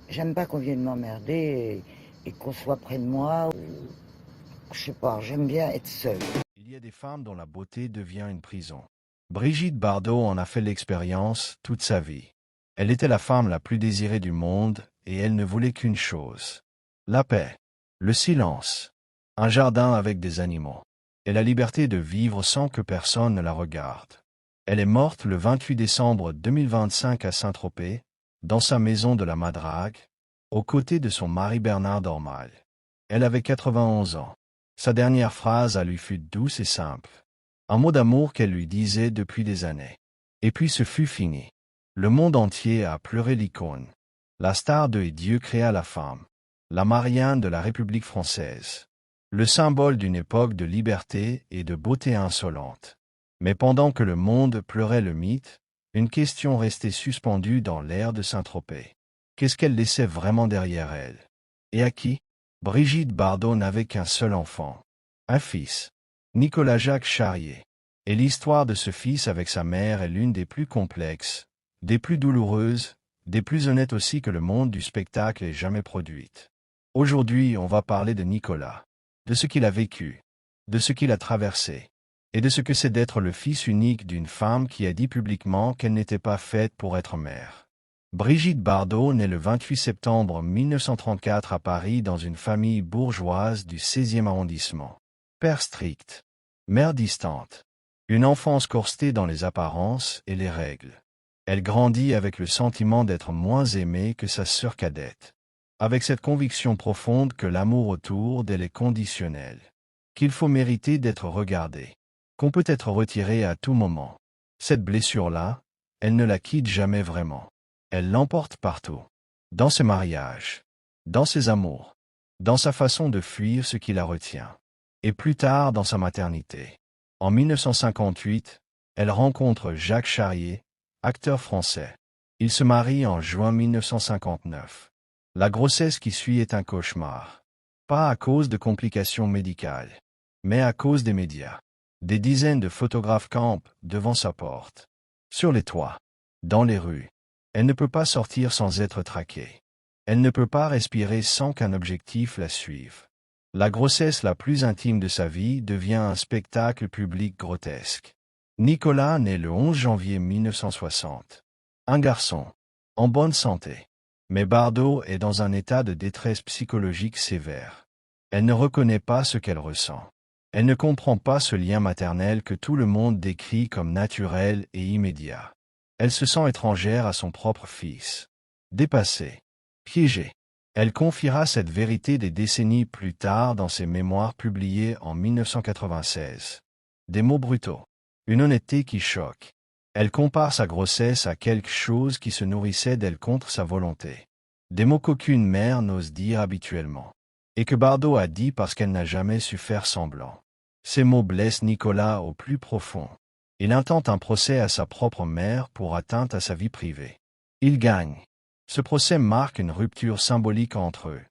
J'aime pas qu'on vienne m'emmerder et qu'on soit près de moi. Je sais pas, j'aime bien être seule. Il y a des femmes dont la beauté devient une prison. Brigitte Bardot en a fait l'expérience toute sa vie. Elle était la femme la plus désirée du monde et elle ne voulait qu'une chose. La paix, le silence, un jardin avec des animaux et la liberté de vivre sans que personne ne la regarde. Elle est morte le 28 décembre 2025 à Saint-Tropez, dans sa maison de la Madrague, aux côtés de son mari Bernard Dormal. Elle avait 91 ans. Sa dernière phrase à lui fut douce et simple. Un mot d'amour qu'elle lui disait depuis des années. Et puis ce fut fini. Le monde entier a pleuré l'icône. La star de Et Dieu créa la femme. La Marianne de la République française. Le symbole d'une époque de liberté et de beauté insolente. Mais pendant que le monde pleurait le mythe, une question restait suspendue dans l'air de Saint-Tropez. Qu'est-ce qu'elle laissait vraiment derrière elle? Et à qui? Brigitte Bardot n'avait qu'un seul enfant. Un fils. Nicolas-Jacques Charrier. Et l'histoire de ce fils avec sa mère est l'une des plus complexes, des plus douloureuses, des plus honnêtes aussi que le monde du spectacle ait jamais produite. Aujourd'hui, on va parler de Nicolas, de ce qu'il a vécu, de ce qu'il a traversé, et de ce que c'est d'être le fils unique d'une femme qui a dit publiquement qu'elle n'était pas faite pour être mère. Brigitte Bardot naît le 28 septembre 1934 à Paris dans une famille bourgeoise du 16e arrondissement. Père strict, mère distante, une enfance corsetée dans les apparences et les règles. Elle grandit avec le sentiment d'être moins aimée que sa sœur cadette, avec cette conviction profonde que l'amour autour d'elle est conditionnel, qu'il faut mériter d'être regardé, qu'on peut être retiré à tout moment. Cette blessure-là, elle ne la quitte jamais vraiment. Elle l'emporte partout. Dans ses mariages, dans ses amours, dans sa façon de fuir ce qui la retient. Et plus tard dans sa maternité. En 1958, elle rencontre Jacques Charrier, acteur français. Ils se marient en juin 1959. La grossesse qui suit est un cauchemar. Pas à cause de complications médicales, mais à cause des médias. Des dizaines de photographes campent devant sa porte. Sur les toits, dans les rues. Elle ne peut pas sortir sans être traquée. Elle ne peut pas respirer sans qu'un objectif la suive. La grossesse la plus intime de sa vie devient un spectacle public grotesque. Nicolas naît le 11 janvier 1960. Un garçon, en bonne santé. Mais Bardot est dans un état de détresse psychologique sévère. Elle ne reconnaît pas ce qu'elle ressent. Elle ne comprend pas ce lien maternel que tout le monde décrit comme naturel et immédiat. Elle se sent étrangère à son propre fils. Dépassée. Piégée. Elle confiera cette vérité des décennies plus tard dans ses mémoires publiés en 1996. Des mots brutaux. Une honnêteté qui choque. Elle compare sa grossesse à quelque chose qui se nourrissait d'elle contre sa volonté. Des mots qu'aucune mère n'ose dire habituellement. Et que Bardot a dit parce qu'elle n'a jamais su faire semblant. Ces mots blessent Nicolas au plus profond. Il intente un procès à sa propre mère pour atteinte à sa vie privée. Il gagne. Ce procès marque une rupture symbolique entre eux.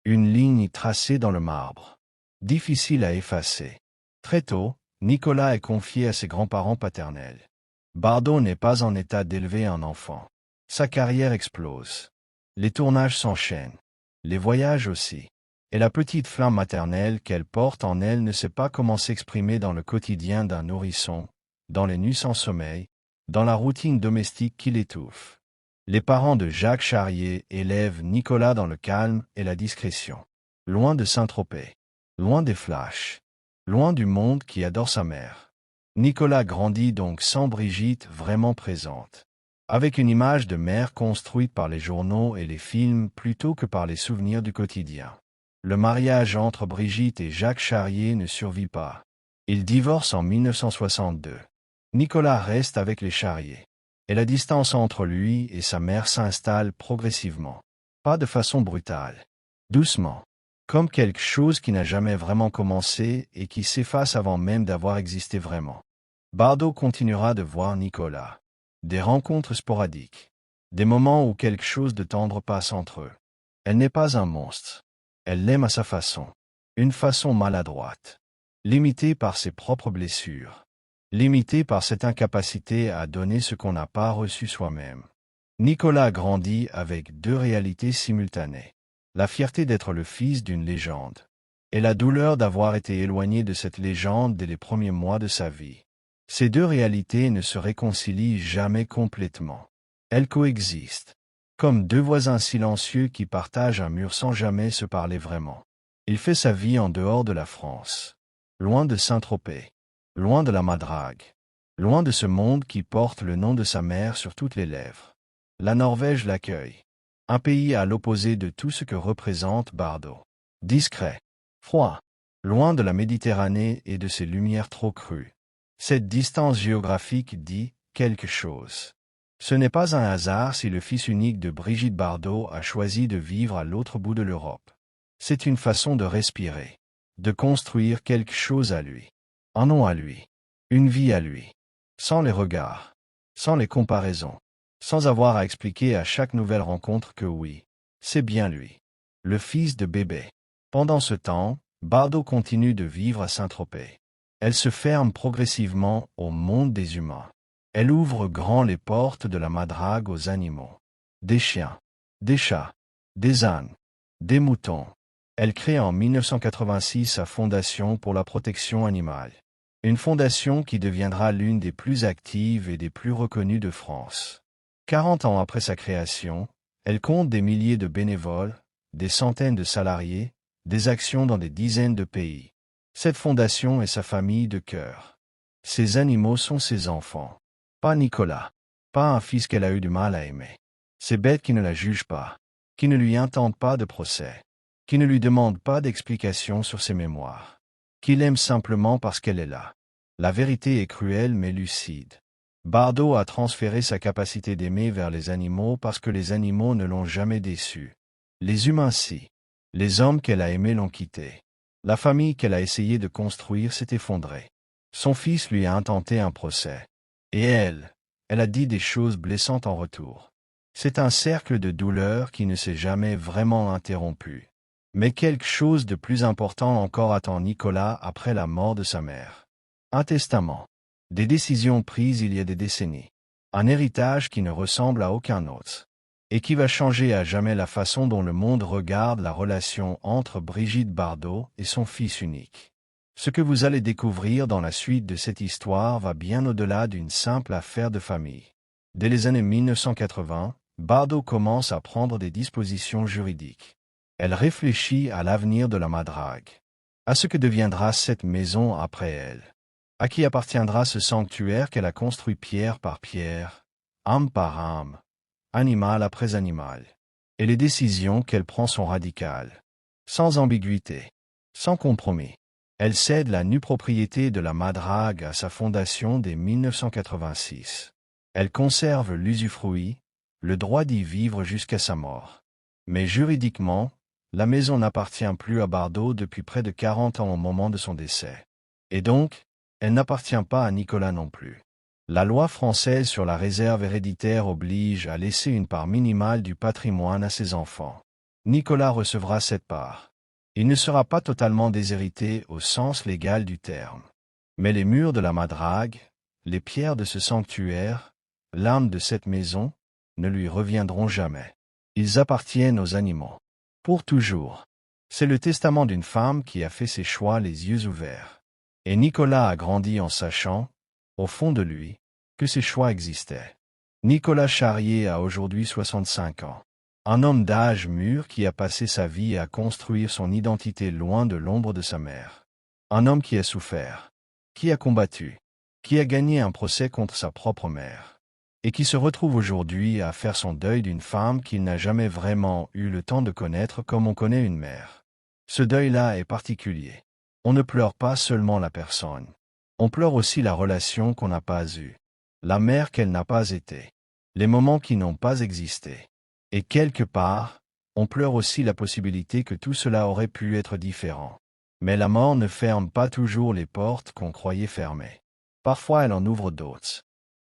Une ligne tracée dans le marbre. Difficile à effacer. Très tôt, Nicolas est confié à ses grands-parents paternels. Bardot n'est pas en état d'élever un enfant. Sa carrière explose. Les tournages s'enchaînent. Les voyages aussi. Et la petite flamme maternelle qu'elle porte en elle ne sait pas comment s'exprimer dans le quotidien d'un nourrisson, dans les nuits sans sommeil, dans la routine domestique qui l'étouffe. Les parents de Jacques Charrier élèvent Nicolas dans le calme et la discrétion. Loin de Saint-Tropez. Loin des flashs. Loin du monde qui adore sa mère. Nicolas grandit donc sans Brigitte vraiment présente. Avec une image de mère construite par les journaux et les films plutôt que par les souvenirs du quotidien. Le mariage entre Brigitte et Jacques Charrier ne survit pas. Ils divorcent en 1962. Nicolas reste avec les Charrier. Et la distance entre lui et sa mère s'installe progressivement. Pas de façon brutale. Doucement. Comme quelque chose qui n'a jamais vraiment commencé et qui s'efface avant même d'avoir existé vraiment. Bardot continuera de voir Nicolas. Des rencontres sporadiques. Des moments où quelque chose de tendre passe entre eux. Elle n'est pas un monstre. Elle l'aime à sa façon. Une façon maladroite. Limitée par ses propres blessures. Limitée par cette incapacité à donner ce qu'on n'a pas reçu soi-même. Nicolas grandit avec deux réalités simultanées. La fierté d'être le fils d'une légende. Et la douleur d'avoir été éloigné de cette légende dès les premiers mois de sa vie. Ces deux réalités ne se réconcilient jamais complètement. Elles coexistent. Comme deux voisins silencieux qui partagent un mur sans jamais se parler vraiment. Il fait sa vie en dehors de la France. Loin de Saint-Tropez. Loin de la Madrague. Loin de ce monde qui porte le nom de sa mère sur toutes les lèvres. La Norvège l'accueille. Un pays à l'opposé de tout ce que représente Bardot. Discret. Froid. Loin de la Méditerranée et de ses lumières trop crues. Cette distance géographique dit quelque chose. Ce n'est pas un hasard si le fils unique de Brigitte Bardot a choisi de vivre à l'autre bout de l'Europe. C'est une façon de respirer, de construire quelque chose à lui. Un nom à lui, une vie à lui. Sans les regards, sans les comparaisons, sans avoir à expliquer à chaque nouvelle rencontre que oui, c'est bien lui, le fils de bébé. Pendant ce temps, Bardot continue de vivre à Saint-Tropez. Elle se ferme progressivement au monde des humains. Elle ouvre grand les portes de la Madrague aux animaux. Des chiens, des chats, des ânes, des moutons. Elle crée en 1986 sa Fondation pour la protection animale. Une fondation qui deviendra l'une des plus actives et des plus reconnues de France. 40 ans après sa création, elle compte des milliers de bénévoles, des centaines de salariés, des actions dans des dizaines de pays. Cette fondation est sa famille de cœur. Ses animaux sont ses enfants. Pas Nicolas. Pas un fils qu'elle a eu du mal à aimer. Ces bêtes qui ne la jugent pas, qui ne lui intentent pas de procès, qui ne lui demandent pas d'explications sur ses mémoires, qui l'aiment simplement parce qu'elle est là. La vérité est cruelle mais lucide. Bardot a transféré sa capacité d'aimer vers les animaux parce que les animaux ne l'ont jamais déçu. Les humains si. Les hommes qu'elle a aimés l'ont quitté. La famille qu'elle a essayé de construire s'est effondrée. Son fils lui a intenté un procès. Et elle a dit des choses blessantes en retour. C'est un cercle de douleur qui ne s'est jamais vraiment interrompu. Mais quelque chose de plus important encore attend Nicolas après la mort de sa mère. Un testament. Des décisions prises il y a des décennies. Un héritage qui ne ressemble à aucun autre. Et qui va changer à jamais la façon dont le monde regarde la relation entre Brigitte Bardot et son fils unique. Ce que vous allez découvrir dans la suite de cette histoire va bien au-delà d'une simple affaire de famille. Dès les années 1980, Bardot commence à prendre des dispositions juridiques. Elle réfléchit à l'avenir de la Madrague, à ce que deviendra cette maison après elle, à qui appartiendra ce sanctuaire qu'elle a construit pierre par pierre, âme par âme, animal après animal. Et les décisions qu'elle prend sont radicales, sans ambiguïté, sans compromis. Elle cède la nue propriété de la Madrague à sa fondation dès 1986. Elle conserve l'usufruit, le droit d'y vivre jusqu'à sa mort. Mais juridiquement, la maison n'appartient plus à Bardot depuis près de 40 ans au moment de son décès. Et donc, elle n'appartient pas à Nicolas non plus. La loi française sur la réserve héréditaire oblige à laisser une part minimale du patrimoine à ses enfants. Nicolas recevra cette part. Il ne sera pas totalement déshérité au sens légal du terme. Mais les murs de la Madrague, les pierres de ce sanctuaire, l'âme de cette maison, ne lui reviendront jamais. Ils appartiennent aux animaux. Pour toujours. C'est le testament d'une femme qui a fait ses choix les yeux ouverts. Et Nicolas a grandi en sachant, au fond de lui, que ses choix existaient. Nicolas Charrier a aujourd'hui 65 ans. Un homme d'âge mûr qui a passé sa vie à construire son identité loin de l'ombre de sa mère. Un homme qui a souffert, qui a combattu, qui a gagné un procès contre sa propre mère, et qui se retrouve aujourd'hui à faire son deuil d'une femme qu'il n'a jamais vraiment eu le temps de connaître comme on connaît une mère. Ce deuil-là est particulier. On ne pleure pas seulement la personne. On pleure aussi la relation qu'on n'a pas eue, la mère qu'elle n'a pas été, les moments qui n'ont pas existé. Et quelque part, on pleure aussi la possibilité que tout cela aurait pu être différent. Mais la mort ne ferme pas toujours les portes qu'on croyait fermées. Parfois elle en ouvre d'autres.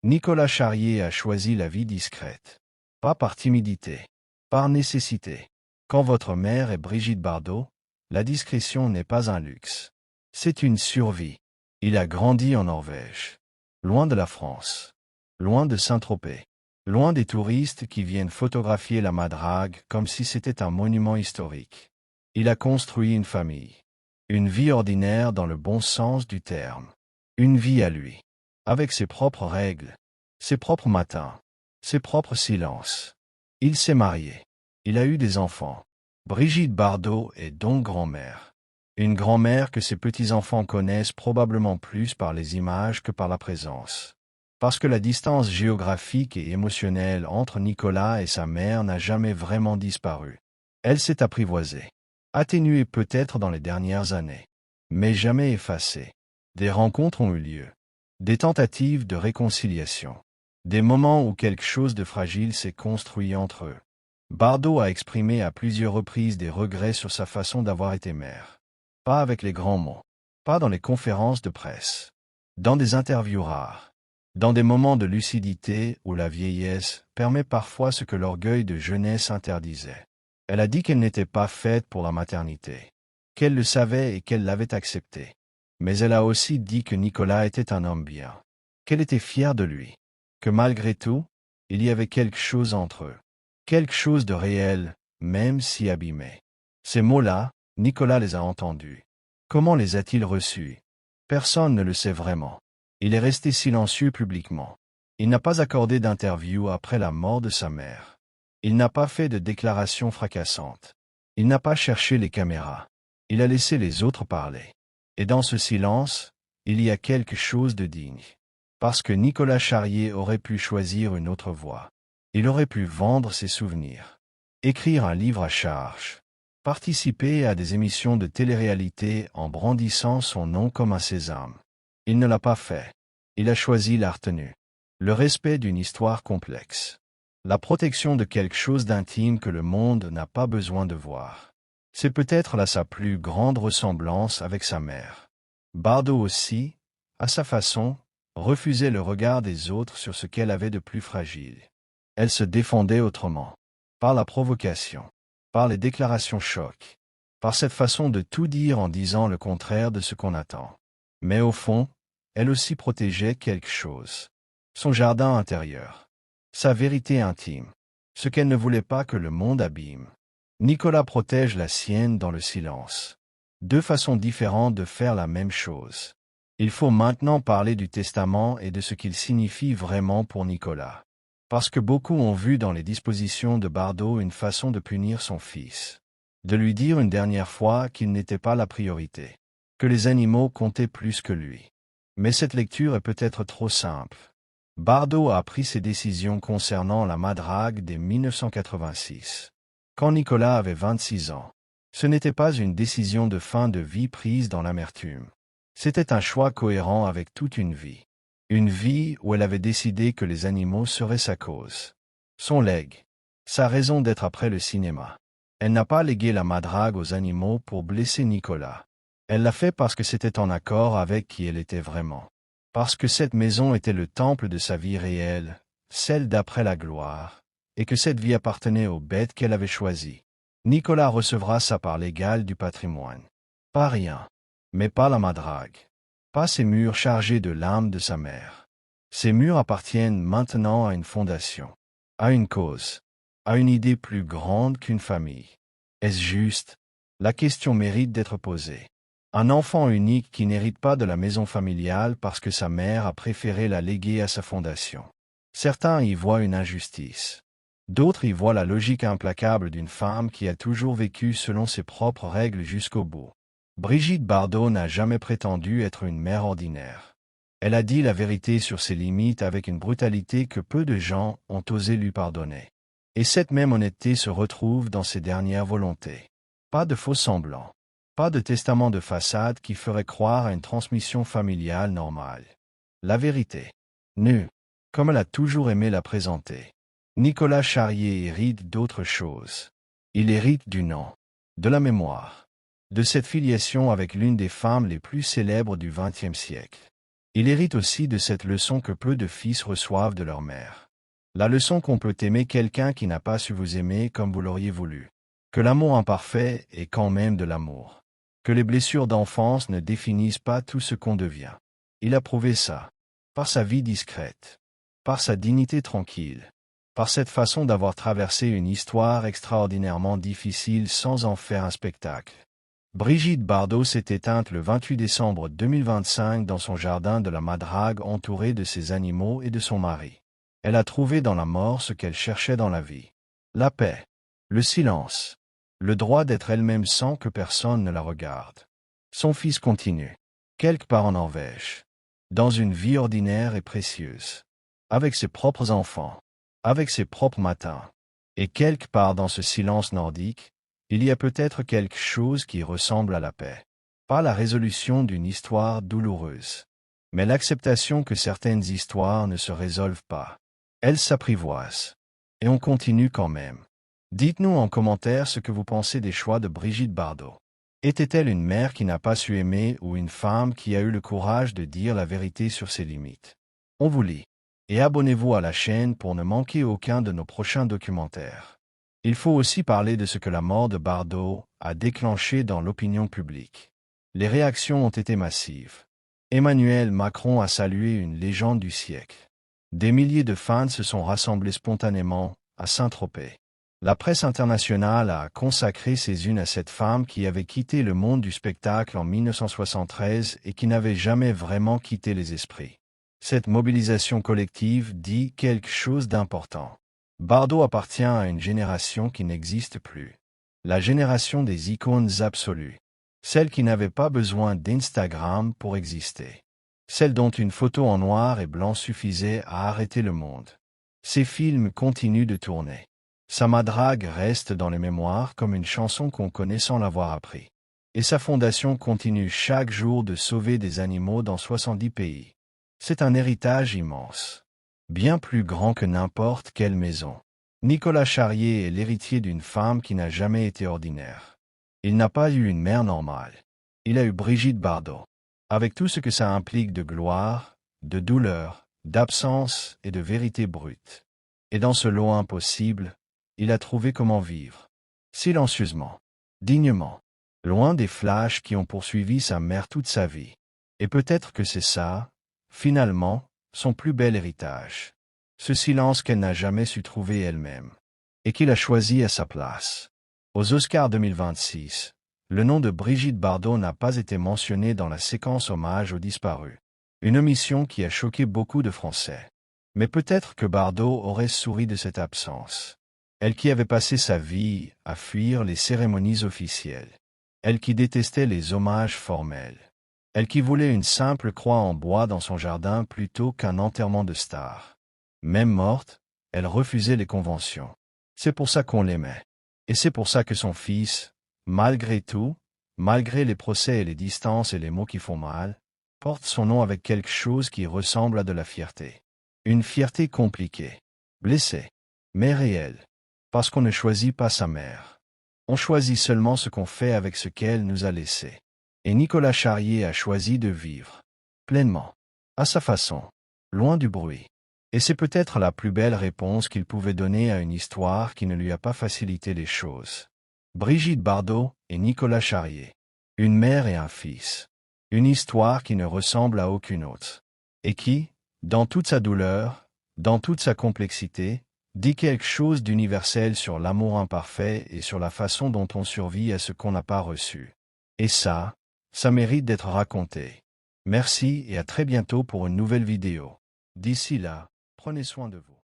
Nicolas Charrier a choisi la vie discrète. Pas par timidité, par nécessité. Quand votre mère est Brigitte Bardot, la discrétion n'est pas un luxe. C'est une survie. Il a grandi en Norvège. Loin de la France. Loin de Saint-Tropez. loin des touristes qui viennent photographier la Madrague comme si c'était un monument historique. Il a construit une famille. Une vie ordinaire dans le bon sens du terme. Une vie à lui. Avec ses propres règles, ses propres matins, ses propres silences. Il s'est marié. Il a eu des enfants. Brigitte Bardot est donc grand-mère. Une grand-mère que ses petits-enfants connaissent probablement plus par les images que par la présence. Parce que la distance géographique et émotionnelle entre Nicolas et sa mère n'a jamais vraiment disparu. Elle s'est apprivoisée. Atténuée peut-être dans les dernières années. Mais jamais effacée. Des rencontres ont eu lieu. Des tentatives de réconciliation. Des moments où quelque chose de fragile s'est construit entre eux. Bardot a exprimé à plusieurs reprises des regrets sur sa façon d'avoir été mère. Pas avec les grands mots. Pas dans les conférences de presse. Dans des interviews rares. Dans des moments de lucidité où la vieillesse permet parfois ce que l'orgueil de jeunesse interdisait. Elle a dit qu'elle n'était pas faite pour la maternité. Qu'elle le savait et qu'elle l'avait accepté. Mais elle a aussi dit que Nicolas était un homme bien. Qu'elle était fière de lui. Que malgré tout, il y avait quelque chose entre eux. Quelque chose de réel, même si abîmé. Ces mots-là, Nicolas les a entendus. Comment les a-t-il reçus? Personne ne le sait vraiment. Il est resté silencieux publiquement. Il n'a pas accordé d'interview après la mort de sa mère. Il n'a pas fait de déclarations fracassantes. Il n'a pas cherché les caméras. Il a laissé les autres parler. Et dans ce silence, il y a quelque chose de digne. Parce que Nicolas Charrier aurait pu choisir une autre voie. Il aurait pu vendre ses souvenirs. Écrire un livre à charge. Participer à des émissions de télé-réalité en brandissant son nom comme un sésame. Il ne l'a pas fait. Il a choisi la retenue. Le respect d'une histoire complexe. La protection de quelque chose d'intime que le monde n'a pas besoin de voir. C'est peut-être là sa plus grande ressemblance avec sa mère. Bardot aussi, à sa façon, refusait le regard des autres sur ce qu'elle avait de plus fragile. Elle se défendait autrement. Par la provocation. Par les déclarations choc. Par cette façon de tout dire en disant le contraire de ce qu'on attend. Mais au fond, elle aussi protégeait quelque chose. Son jardin intérieur. Sa vérité intime. Ce qu'elle ne voulait pas que le monde abîme. Nicolas protège la sienne dans le silence. Deux façons différentes de faire la même chose. Il faut maintenant parler du testament et de ce qu'il signifie vraiment pour Nicolas. Parce que beaucoup ont vu dans les dispositions de Bardot une façon de punir son fils. De lui dire une dernière fois qu'il n'était pas la priorité. Que les animaux comptaient plus que lui. Mais cette lecture est peut-être trop simple. Bardot a pris ses décisions concernant la Madrague dès 1986. Quand Nicolas avait 26 ans. Ce n'était pas une décision de fin de vie prise dans l'amertume. C'était un choix cohérent avec toute une vie. Une vie où elle avait décidé que les animaux seraient sa cause. Son legs. Sa raison d'être après le cinéma. Elle n'a pas légué la Madrague aux animaux pour blesser Nicolas. Elle l'a fait parce que c'était en accord avec qui elle était vraiment. Parce que cette maison était le temple de sa vie réelle, celle d'après la gloire, et que cette vie appartenait aux bêtes qu'elle avait choisies. Nicolas recevra sa part légale du patrimoine. Pas rien. Mais pas la Madrague. Pas ces murs chargés de l'âme de sa mère. Ces murs appartiennent maintenant à une fondation. À une cause. À une idée plus grande qu'une famille. Est-ce juste? La question mérite d'être posée. Un enfant unique qui n'hérite pas de la maison familiale parce que sa mère a préféré la léguer à sa fondation. Certains y voient une injustice. D'autres y voient la logique implacable d'une femme qui a toujours vécu selon ses propres règles jusqu'au bout. Brigitte Bardot n'a jamais prétendu être une mère ordinaire. Elle a dit la vérité sur ses limites avec une brutalité que peu de gens ont osé lui pardonner. Et cette même honnêteté se retrouve dans ses dernières volontés. Pas de faux semblants. Pas de testament de façade qui ferait croire à une transmission familiale normale. La vérité. Nue. Comme elle a toujours aimé la présenter. Nicolas Charrier hérite d'autre chose. Il hérite du nom. De la mémoire. De cette filiation avec l'une des femmes les plus célèbres du XXe siècle. Il hérite aussi de cette leçon que peu de fils reçoivent de leur mère. La leçon qu'on peut aimer quelqu'un qui n'a pas su vous aimer comme vous l'auriez voulu. Que l'amour imparfait est quand même de l'amour. Que les blessures d'enfance ne définissent pas tout ce qu'on devient. Il a prouvé ça. Par sa vie discrète. Par sa dignité tranquille. par cette façon d'avoir traversé une histoire extraordinairement difficile sans en faire un spectacle. Brigitte Bardot s'est éteinte le 28 décembre 2025 dans son jardin de la Madrague entourée de ses animaux et de son mari. Elle a trouvé dans la mort ce qu'elle cherchait dans la vie. La paix, le silence, le droit d'être elle-même sans que personne ne la regarde. Son fils continue, quelque part en Norvège, dans une vie ordinaire et précieuse, avec ses propres enfants, avec ses propres matins, et quelque part dans ce silence nordique, il y a peut-être quelque chose qui ressemble à la paix. Pas la résolution d'une histoire douloureuse, mais l'acceptation que certaines histoires ne se résolvent pas. Elles s'apprivoisent. Et on continue quand même. Dites-nous en commentaire ce que vous pensez des choix de Brigitte Bardot. Était-elle une mère qui n'a pas su aimer ou une femme qui a eu le courage de dire la vérité sur ses limites? On vous lit. Et abonnez-vous à la chaîne pour ne manquer aucun de nos prochains documentaires. Il faut aussi parler de ce que la mort de Bardot a déclenché dans l'opinion publique. Les réactions ont été massives. Emmanuel Macron a salué une légende du siècle. Des milliers de fans se sont rassemblés spontanément à Saint-Tropez. La presse internationale a consacré ses unes à cette femme qui avait quitté le monde du spectacle en 1973 et qui n'avait jamais vraiment quitté les esprits. Cette mobilisation collective dit quelque chose d'important. Bardot appartient à une génération qui n'existe plus. La génération des icônes absolues. Celle qui n'avait pas besoin d'Instagram pour exister. Celle dont une photo en noir et blanc suffisait à arrêter le monde. Ses films continuent de tourner. Sa Madrague reste dans les mémoires comme une chanson qu'on connaît sans l'avoir appris. Et sa fondation continue chaque jour de sauver des animaux dans 70 pays. C'est un héritage immense. Bien plus grand que n'importe quelle maison. Nicolas Charrier est l'héritier d'une femme qui n'a jamais été ordinaire. Il n'a pas eu une mère normale. Il a eu Brigitte Bardot. Avec tout ce que ça implique de gloire, de douleur, d'absence et de vérité brute. Et dans ce lot impossible, il a trouvé comment vivre. Silencieusement. Dignement. Loin des flashs qui ont poursuivi sa mère toute sa vie. Et peut-être que c'est ça, finalement, son plus bel héritage. Ce silence qu'elle n'a jamais su trouver elle-même. Et qu'il a choisi à sa place. Aux Oscars 2026, le nom de Brigitte Bardot n'a pas été mentionné dans la séquence hommage aux disparus. Une omission qui a choqué beaucoup de Français. Mais peut-être que Bardot aurait souri de cette absence. Elle qui avait passé sa vie à fuir les cérémonies officielles. Elle qui détestait les hommages formels. Elle qui voulait une simple croix en bois dans son jardin plutôt qu'un enterrement de star. Même morte, elle refusait les conventions. C'est pour ça qu'on l'aimait. Et c'est pour ça que son fils, malgré tout, malgré les procès et les distances et les mots qui font mal, porte son nom avec quelque chose qui ressemble à de la fierté. Une fierté compliquée, blessée, mais réelle. Parce qu'on ne choisit pas sa mère. On choisit seulement ce qu'on fait avec ce qu'elle nous a laissé. Et Nicolas Charrier a choisi de vivre. Pleinement. À sa façon. Loin du bruit. Et c'est peut-être la plus belle réponse qu'il pouvait donner à une histoire qui ne lui a pas facilité les choses. Brigitte Bardot et Nicolas Charrier. Une mère et un fils. Une histoire qui ne ressemble à aucune autre. Et qui, dans toute sa douleur, dans toute sa complexité, dit quelque chose d'universel sur l'amour imparfait et sur la façon dont on survit à ce qu'on n'a pas reçu. Et ça mérite d'être raconté. Merci et à très bientôt pour une nouvelle vidéo. D'ici là, prenez soin de vous.